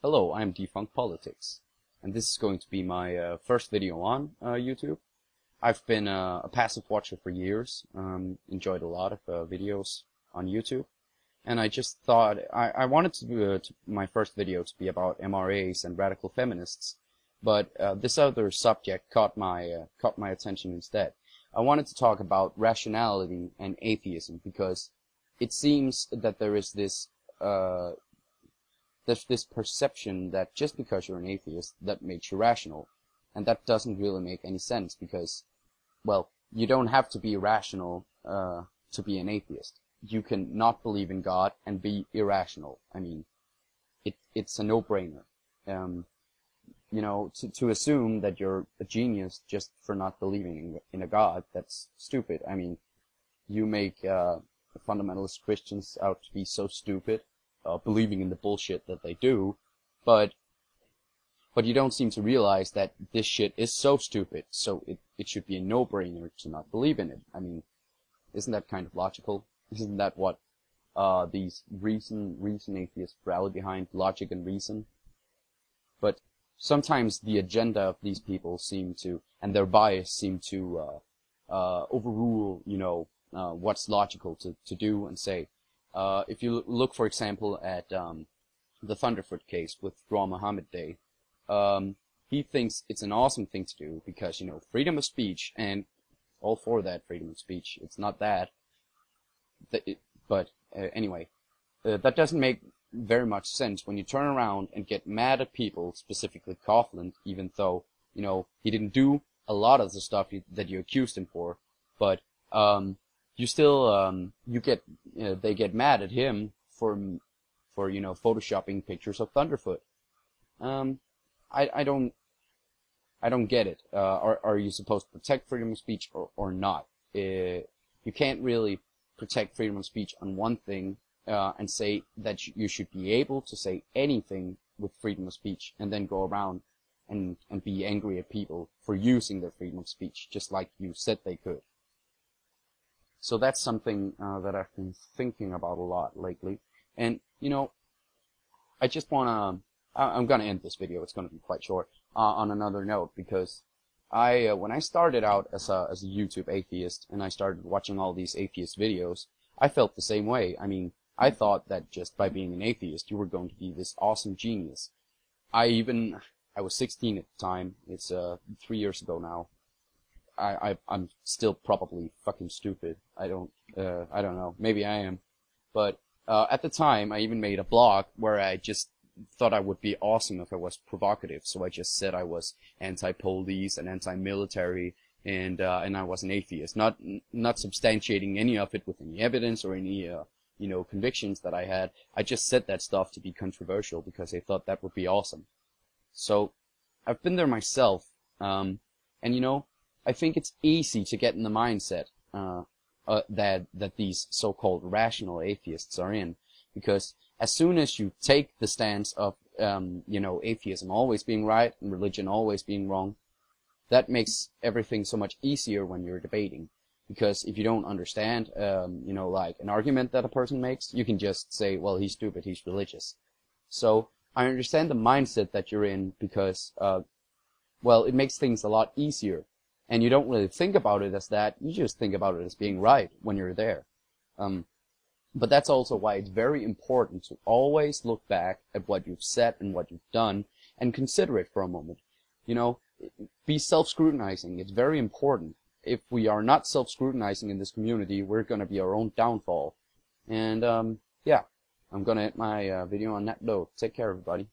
Hello, I'm Defunct Politics, and this is going to be my first video on YouTube. I've been a passive watcher for years, enjoyed a lot of videos on YouTube, and I just thought I wanted to my first video to be about MRAs and radical feminists, but this other subject caught my attention instead. I wanted to talk about rationality and atheism because it seems that there is this there's this perception that just because you're an atheist, that makes you rational. And that doesn't really make any sense because, well, you don't have to be rational to be an atheist. You can not believe in God and be irrational. I mean, it's a no-brainer. You know, to assume that you're a genius just for not believing in a God, that's stupid. I mean, you make fundamentalist Christians out to be so stupid, believing in the bullshit that they do, but you don't seem to realize that this shit is so stupid, so it should be a no-brainer to not believe in it. I mean, isn't that kind of logical? Isn't that what these reason atheists rally behind, logic and reason? But sometimes the agenda of these people seem to, and their bias seem to overrule, you know, what's logical to do and say. If you look, for example, at the Thunderfoot case with Raw Muhammad Day, he thinks it's an awesome thing to do because, you know, freedom of speech, and all for that freedom of speech. It's not that. But anyway, that doesn't make very much sense when you turn around and get mad at people, specifically Coughlin, even though, you know, he didn't do a lot of the stuff that you accused him for, but you still, they get mad at him for, you know, photoshopping pictures of Thunderfoot. I don't get it. Are you supposed to protect freedom of speech or not? You can't really protect freedom of speech on one thing, and say that you should be able to say anything with freedom of speech and then go around and be angry at people for using their freedom of speech, just like you said they could. So that's something that I've been thinking about a lot lately. And, you know, I just want to, I'm going to end this video, it's going to be quite short, on another note, because when I started out as a YouTube atheist, and I started watching all these atheist videos, I felt the same way. I mean, I thought that just by being an atheist, you were going to be this awesome genius. I was 16 at the time, it's 3 years ago now. I'm still probably fucking stupid. I don't know. Maybe I am. But, at the time, I even made a blog where I just thought I would be awesome if I was provocative. So I just said I was anti-police and anti-military, and I was an atheist. Not substantiating any of it with any evidence or any, you know, convictions that I had. I just said that stuff to be controversial because I thought that would be awesome. So, I've been there myself, and you know, I think it's easy to get in the mindset that these so-called rational atheists are in, because as soon as you take the stance of you know, atheism always being right and religion always being wrong, that makes everything so much easier when you're debating. Because if you don't understand, you know, like an argument that a person makes, you can just say, well, he's stupid, he's religious. So I understand the mindset that you're in because, well, it makes things a lot easier. And you don't really think about it as that, you just think about it as being right when you're there. But that's also why it's very important to always look back at what you've said and what you've done and consider it for a moment. You know, be self-scrutinizing. It's very important. If we are not self-scrutinizing in this community, we're going to be our own downfall. And, yeah, I'm going to end my video on that note. Take care, everybody.